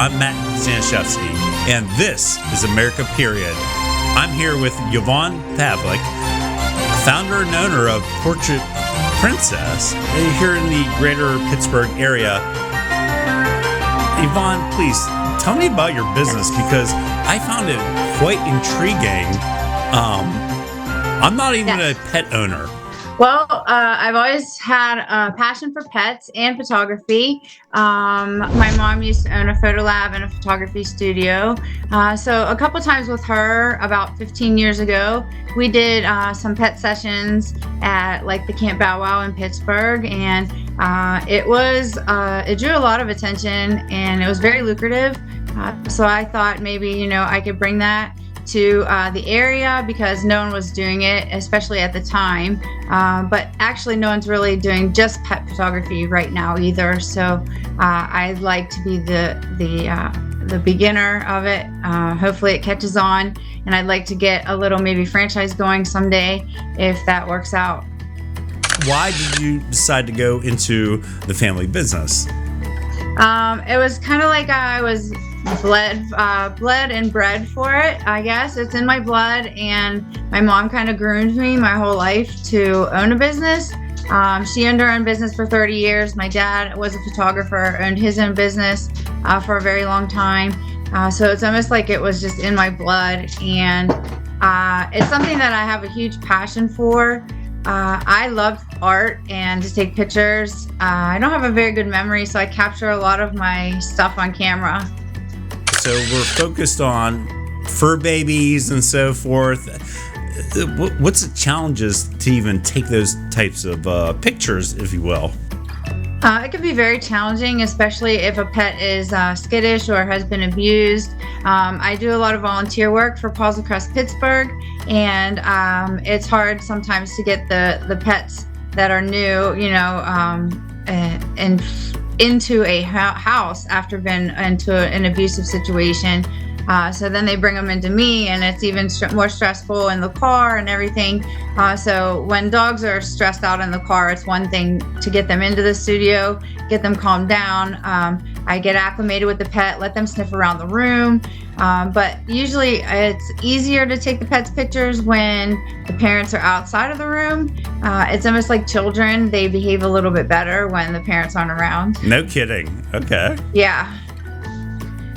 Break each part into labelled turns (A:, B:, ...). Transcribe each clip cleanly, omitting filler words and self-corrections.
A: I'm Matt Staniszewski, and this is Americaperiod. I'm here with Yvonne Pavlik, founder and owner of Portrait Princess here in the greater Pittsburgh area. Yvonne, please tell me about your business because I found it quite intriguing. I'm not even a pet owner.
B: Well, I've always had a passion for pets and photography. My mom used to own a photo lab and a photography studio. So a couple times with her about 15 years ago, we did some pet sessions at like the Camp Bow Wow in Pittsburgh. And it drew a lot of attention and it was very lucrative. So I thought maybe, I could bring that to the area because no one was doing it, especially at the time. But actually no one's really doing just pet photography right now either. So I'd like to be the beginner of it. Hopefully it catches on, and I'd like to get a little maybe franchise going someday if that works out.
A: Why did you decide to go into the family business?
B: It was kind of like I was bled and bred for it, I guess. It's in my blood, and my mom kind of groomed me my whole life to own a business. She owned her own business for 30 years. My dad was a photographer, owned his own business for a very long time. So it's almost like it was just in my blood, and it's something that I have a huge passion for. I love art and to take pictures. I don't have a very good memory, so I capture a lot of my stuff on camera.
A: So we're focused on fur babies and so forth. What's the challenges to even take those types of pictures, if you will?
B: It can be very challenging, especially if a pet is skittish or has been abused. I do a lot of volunteer work for Paws Across Pittsburgh, and it's hard sometimes to get the pets that are new, and into a house after been into an abusive situation. So then they bring them into me, and it's even more stressful in the car and everything. So when dogs are stressed out in the car, it's one thing to get them into the studio, get them calmed down. I get acclimated with the pet, let them sniff around the room. But usually it's easier to take the pet's pictures when the parents are outside of the room. It's almost like children. They behave a little bit better when the parents aren't around.
A: No kidding. Okay.
B: Yeah.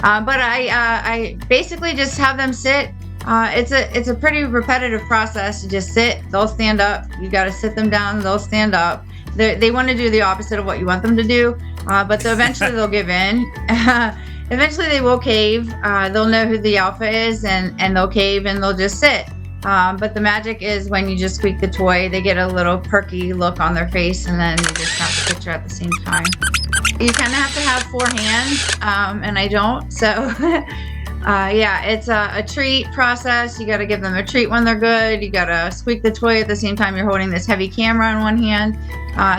B: But I basically just have them sit. It's a pretty repetitive process to just sit. They'll stand up. You got to sit them down. They'll stand up. They want to do the opposite of what you want them to do, but eventually they'll give in. Eventually they will cave. They'll know who the alpha is, and they'll cave and they'll just sit. But the magic is when you just squeak the toy, they get a little perky look on their face, and then you just snap the picture at the same time. You kind of have to have 4 hands, and I don't. So, it's a treat process. You got to give them a treat when they're good. You got to squeak the toy at the same time you're holding this heavy camera in one hand.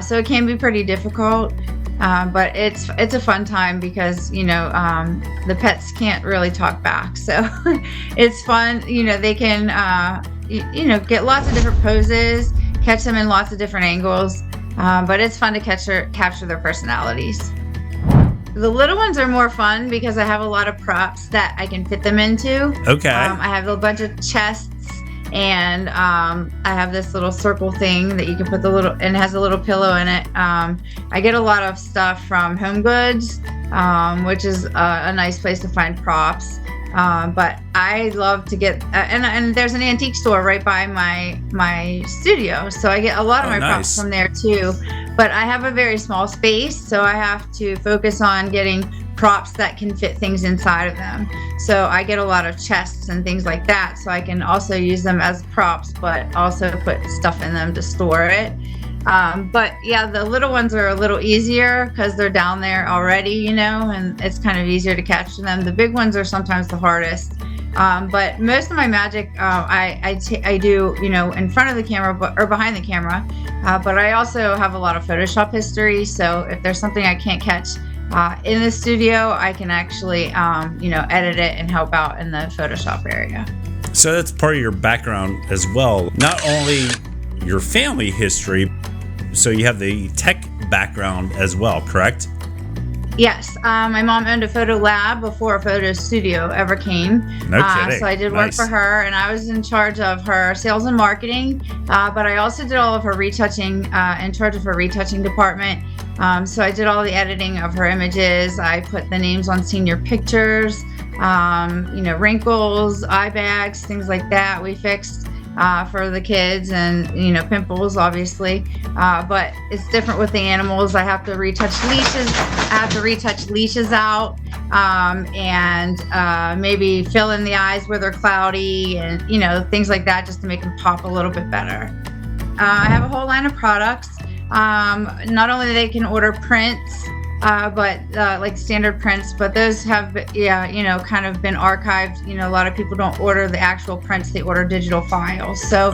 B: So it can be pretty difficult, but it's a fun time because, the pets can't really talk back. So it's fun. They can, get lots of different poses, catch them in lots of different angles. But it's fun to capture their personalities. The little ones are more fun because I have a lot of props that I can fit them into.
A: Okay.
B: I have a bunch of chests, and I have this little circle thing that you can put and it has a little pillow in it. I get a lot of stuff from Home Goods, which is a nice place to find props. But I love to get, and there's an antique store right by my studio. So I get a lot of my props from there too, but I have a very small space. So I have to focus on getting props that can fit things inside of them. So I get a lot of chests and things like that. So I can also use them as props, but also put stuff in them to store it. But yeah, the little ones are a little easier because they're down there already, and it's kind of easier to capture them. The big ones are sometimes the hardest. But most of my magic, I do, in front of the camera or behind the camera. But I also have a lot of Photoshop history. So if there's something I can't catch in the studio, I can actually, edit it and help out in the Photoshop area.
A: So that's part of your background as well. Not only your family history, so you have the tech background as well, correct?
B: Yes, my mom owned a photo lab before a photo studio ever came.
A: No kidding.
B: So I did work for her, and I was in charge of her sales and marketing. But I also did all of her retouching, in charge of her retouching department. So I did all the editing of her images. I put the names on senior pictures, wrinkles, eye bags, things like that. We fixed for the kids, and pimples, obviously. But it's different with the animals. I have to retouch leashes out, and maybe fill in the eyes where they're cloudy, and things like that, just to make them pop a little bit better. I have a whole line of products. Not only they can order prints, but like standard prints, but those have kind of been archived. A lot of people don't order the actual prints, they order digital files. So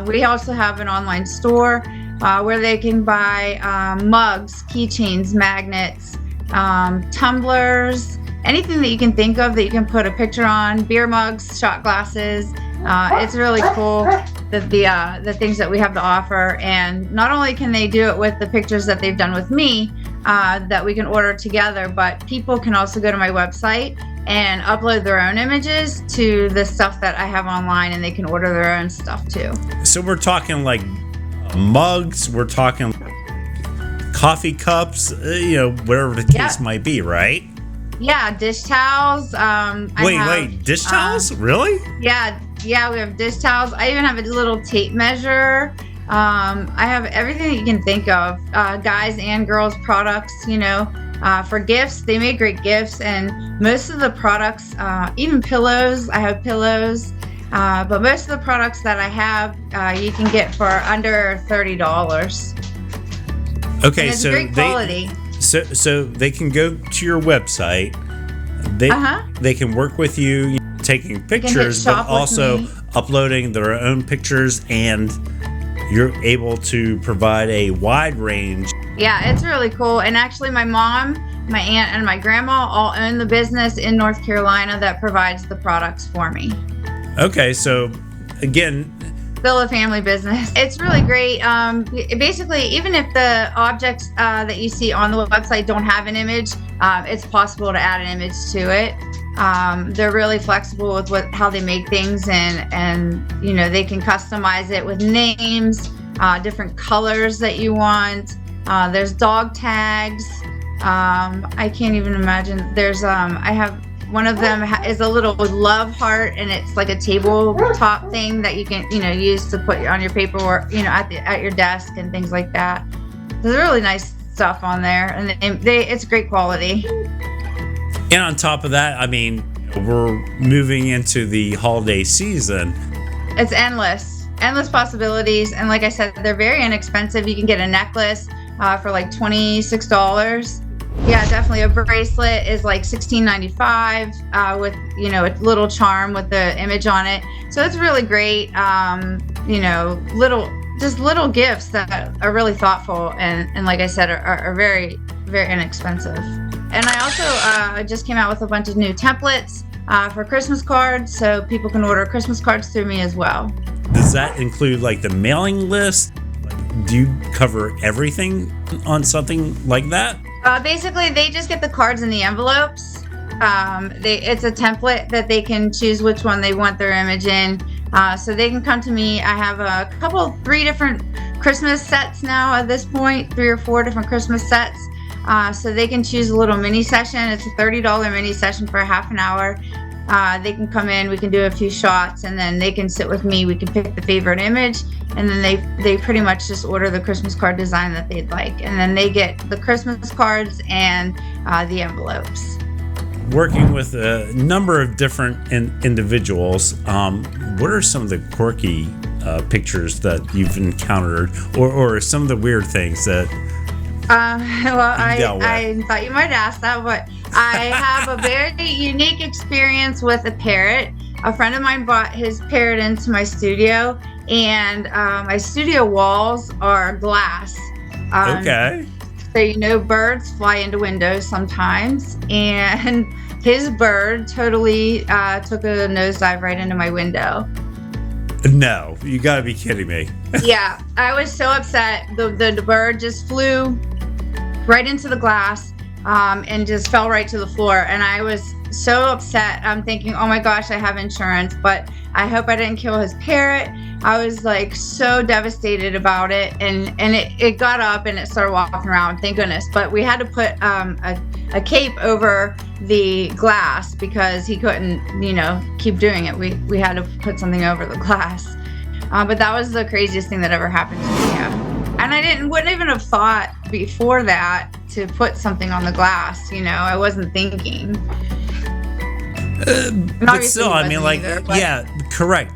B: we also have an online store where they can buy mugs, keychains, magnets, tumblers, anything that you can think of that you can put a picture on, beer mugs, shot glasses. It's really cool, the things that we have to offer. And not only can they do it with the pictures that they've done with me, that we can order together, but people can also go to my website and upload their own images to the stuff that I have online, and they can order their own stuff too. So
A: we're talking like mugs, we're talking coffee cups, whatever the case might be, right?
B: Yeah, dish towels.
A: Wait, dish towels? Really?
B: Yeah, we have dish towels. I even have a little tape measure. I have everything that you can think of, guys and girls products, for gifts. They make great gifts, and most of the products, even pillows, I have pillows, but most of the products that I have, you can get for under $30.
A: Okay,
B: and it's
A: so
B: great quality.
A: So they can go to your website. They can work with you, taking pictures, but also uploading their own pictures, and you're able to provide a wide range.
B: Yeah, it's really cool. And actually, my mom, my aunt, and my grandma all own the business in North Carolina that provides the products for me.
A: Okay, so again,
B: still a family business. It's really great. Basically, even if the objects that you see on the website don't have an image, it's possible to add an image to it. They're really flexible with how they make things, and they can customize it with names, different colors that you want. There's dog tags. I can't even imagine. There's I have one of them is a little love heart, and it's like a tabletop thing that you can use to put on your paperwork, at your desk and things like that. There's really nice stuff on there, and it's great quality.
A: And on top of that, I mean, we're moving into the holiday season.
B: It's endless possibilities. And like I said, they're very inexpensive. You can get a necklace for like $26. Yeah, definitely. A bracelet is like $16.95 with, a little charm with the image on it. So it's really great. Little gifts that are really thoughtful, and like I said, are very, very inexpensive. And I also just came out with a bunch of new templates for Christmas cards, so people can order Christmas cards through me as well.
A: Does that include like the mailing list? Do you cover everything on something like that?
B: Basically, they just get the cards in the envelopes. It's a template that they can choose which one they want their image in. So they can come to me. I have 3 different Christmas sets now at this point, 3 or 4 different Christmas sets. So they can choose a little mini session. It's a $30 mini session for half an hour. They can come in, we can do a few shots, and then they can sit with me. We can pick the favorite image, and then they pretty much just order the Christmas card design that they'd like. And then they get the Christmas cards and the envelopes.
A: Working with a number of different individuals, what are some of the quirky pictures that you've encountered, or some of the weird things that
B: I thought you might ask that, but I have a very unique experience with a parrot. A friend of mine brought his parrot into my studio, and my studio walls are glass.
A: Okay.
B: So, birds fly into windows sometimes, and his bird totally took a nosedive right into my window.
A: No, you gotta be kidding me.
B: Yeah, I was so upset. The bird just flew right into the glass. and just fell right to the floor. And I was so upset. I'm thinking, oh my gosh, I have insurance, but I hope I didn't kill his parrot. I was like so devastated about it, and it got up and it started walking around, thank goodness. But we had to put a cape over the glass because he couldn't, keep doing it. We had to put something over the glass. But that was the craziest thing that ever happened to me. Yeah. And I wouldn't even have thought before that to put something on the glass. I wasn't thinking.
A: But still, I mean, yeah, correct.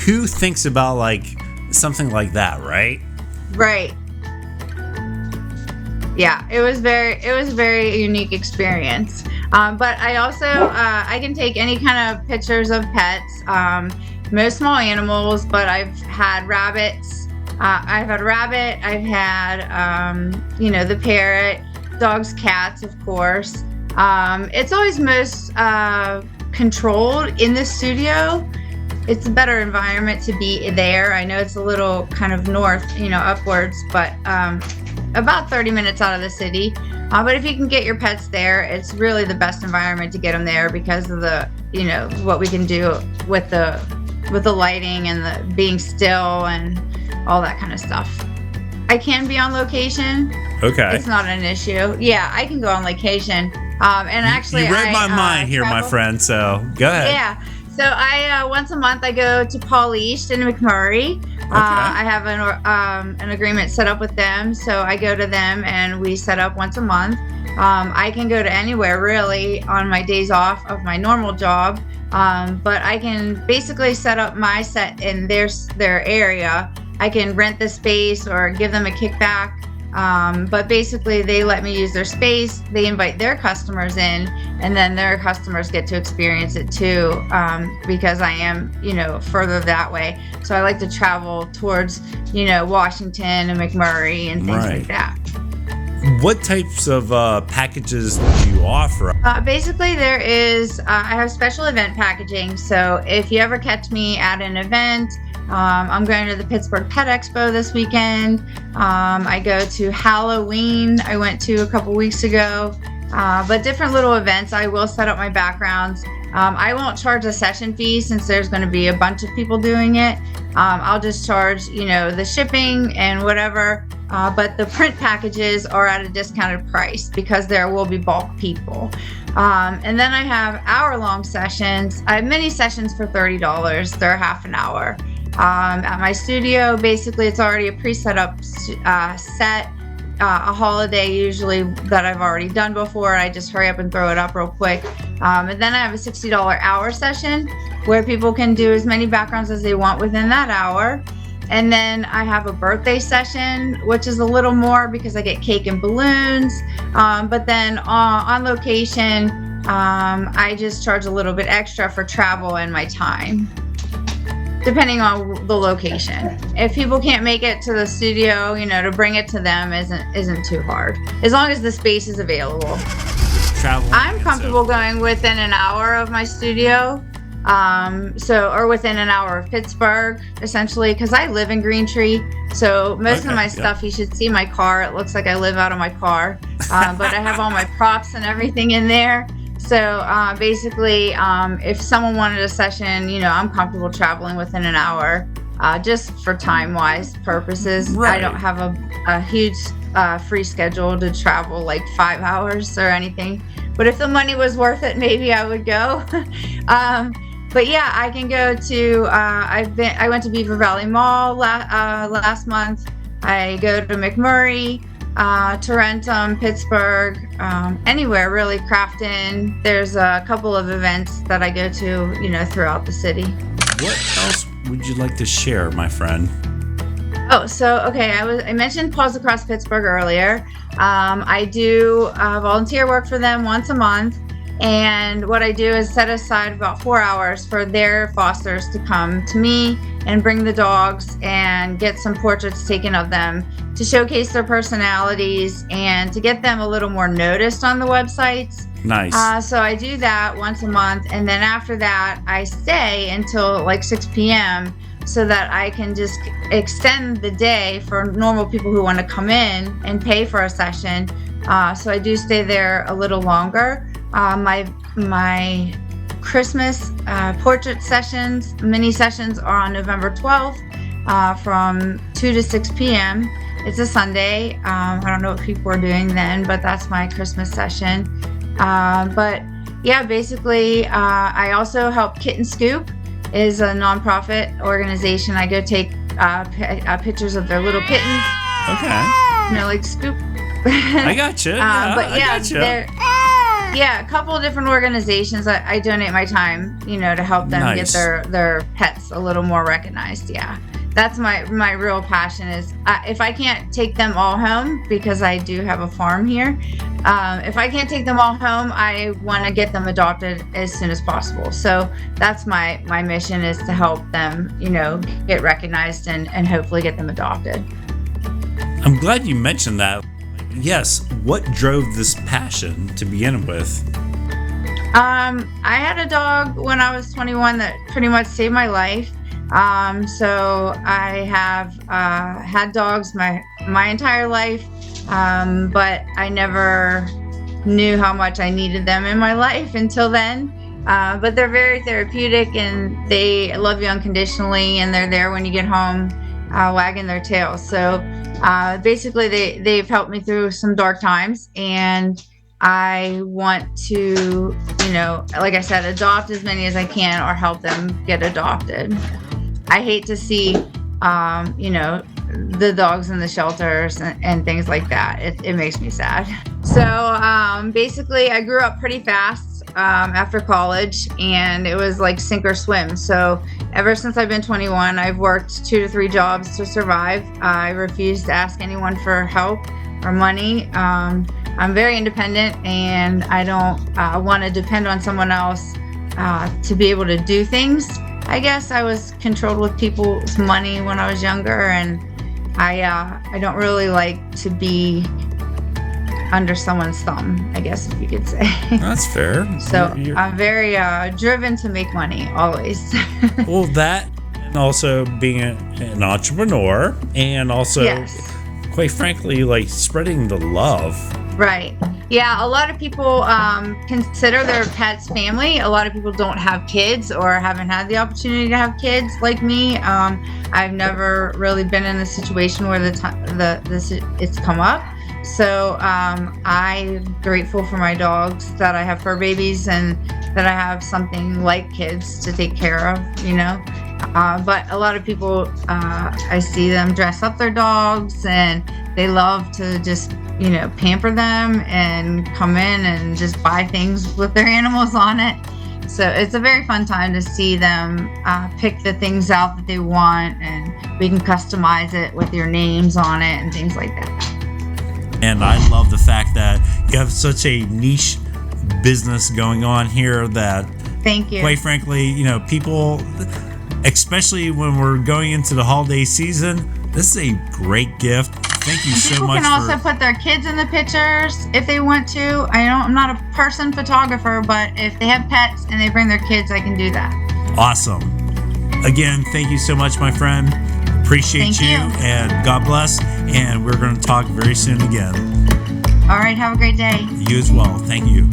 A: Who thinks about something like that, right?
B: Right. Yeah, it was a very unique experience. But I also I can take any kind of pictures of pets, most small animals. But I've had rabbits. I've had a rabbit. I've had the parrot, dogs, cats, of course. It's always most controlled in the studio. It's a better environment to be there. I know it's a little kind of north, upwards, but about 30 minutes out of the city. But if you can get your pets there, it's really the best environment to get them there because of the, what we can do with the lighting and the being still and all that kind of stuff. I can be on location.
A: Okay.
B: It's not an issue. Yeah, I can go on location. And actually,
A: you read my mind here, my friend. So go ahead.
B: Yeah. So I once a month I go to Paul East in McMurray.
A: Okay.
B: I have an agreement set up with them, so I go to them and we set up once a month. I can go to anywhere really on my days off of my normal job, but I can basically set up my set in their area. I can rent the space or give them a kickback. But basically they let me use their space. They invite their customers in, and then their customers get to experience it too, because I am, further that way. So I like to travel towards, Washington and McMurray and things like that.
A: What types of packages do you offer?
B: Basically, there is, I have special event packaging. So if you ever catch me at an event, I'm going to the Pittsburgh Pet Expo this weekend. I go to Halloween. I went to a couple weeks ago. But different little events, I will set up my backgrounds. I won't charge a session fee since there's going to be a bunch of people doing it. I'll just charge, the shipping and whatever. But the print packages are at a discounted price because there will be bulk people. And then I have hour-long sessions. I have mini sessions for $30. They're half an hour. At my studio, basically, it's already a pre-set up set, a holiday usually that I've already done before. I just hurry up and throw it up real quick. And then I have a $60 hour session where people can do as many backgrounds as they want within that hour. And then I have a birthday session, which is a little more because I get cake and balloons. But then on location, I just charge a little bit extra for travel and my time, depending on the location. If people can't make it to the studio, to bring it to them isn't too hard, as long as the space is available. I'm comfortable going within an hour of my studio, or within an hour of Pittsburgh, essentially, because I live in Green Tree. So most of my stuff, you should see my car. It looks like I live out of my car, but I have all my props and everything in there. So basically, if someone wanted a session, I'm comfortable traveling within an hour, just for time-wise purposes. Right. I don't have a huge free schedule to travel like 5 hours or anything. But if the money was worth it, maybe I would go. But yeah, I can go to. I went to Beaver Valley Mall last month. I go to McMurray. Tarentum, Pittsburgh, anywhere really, Crafton. There's a couple of events that I go to, throughout the city.
A: What else would you like to share, my friend?
B: Oh, so, okay, I mentioned Paws Across Pittsburgh earlier. I do volunteer work for them once a month. And what I do is set aside about 4 hours for their fosters to come to me and bring the dogs and get some portraits taken of them to showcase their personalities and to get them a little more noticed on the websites.
A: Nice.
B: So I do that once a month. And then after that, I stay until like 6 p.m. so that I can just extend the day for normal people who want to come in and pay for a session So I do stay there a little longer. My Christmas portrait sessions, mini sessions, are on November 12th from 2 to 6 p.m. It's a Sunday. I don't know what people are doing then, but that's my Christmas session. But yeah, basically, I also help Kitten Scoop, is a nonprofit organization. I go take pictures of their little kittens.
A: Okay.
B: Like Scoop.
A: I gotcha.
B: Yeah, a couple of different organizations. I donate my time, to help them get their pets a little more recognized. Yeah, that's my real passion is if I can't take them all home, because I do have a farm here. If I can't take them all home, I want to get them adopted as soon as possible. So that's my mission, is to help them, get recognized and hopefully get them adopted.
A: I'm glad you mentioned that. Yes, what drove this passion to begin with?
B: I had a dog when I was 21 that pretty much saved my life. So I have had dogs my entire life, but I never knew how much I needed them in my life until then. But they're very therapeutic, and they love you unconditionally, and they're there when you get home, wagging their tails. So basically they've helped me through some dark times, and I want to, like I said, adopt as many as I can or help them get adopted. I hate to see, the dogs in the shelters and things like that. It makes me sad. So basically I grew up pretty fast after college, and it was like sink or swim. So ever since I've been 21, I've worked 2 to 3 jobs to survive. I refuse to ask anyone for help or money. I'm very independent, and I don't want to depend on someone else to be able to do things. I guess I was controlled with people's money when I was younger, and I don't really like to be under someone's thumb, I guess, if you could say.
A: That's fair.
B: So I'm very driven to make money, always.
A: Well, that, and also being an entrepreneur, and also,
B: yes,
A: quite frankly, like spreading the love.
B: Right. Yeah, a lot of people consider their pets family. A lot of people don't have kids or haven't had the opportunity to have kids like me. I've never really been in a situation where it's come up. So I'm grateful for my dogs, that I have fur babies, and that I have something like kids to take care of, But a lot of people, I see them dress up their dogs, and they love to just, pamper them and come in and just buy things with their animals on it. So it's a very fun time to see them pick the things out that they want, and we can customize it with your names on it and things like that.
A: And I love the fact that you have such a niche business going on here that,
B: thank you.
A: Quite frankly, people, especially when we're going into the holiday season, this is a great gift. Thank you so much.
B: People can also put their kids in the pictures if they want to. I'm not a person photographer, but if they have pets and they bring their kids, I can do that.
A: Awesome. Again, thank you so much, my friend. Appreciate you, and God bless. And we're going to talk very soon again.
B: All right. Have a great day.
A: You as well. Thank you.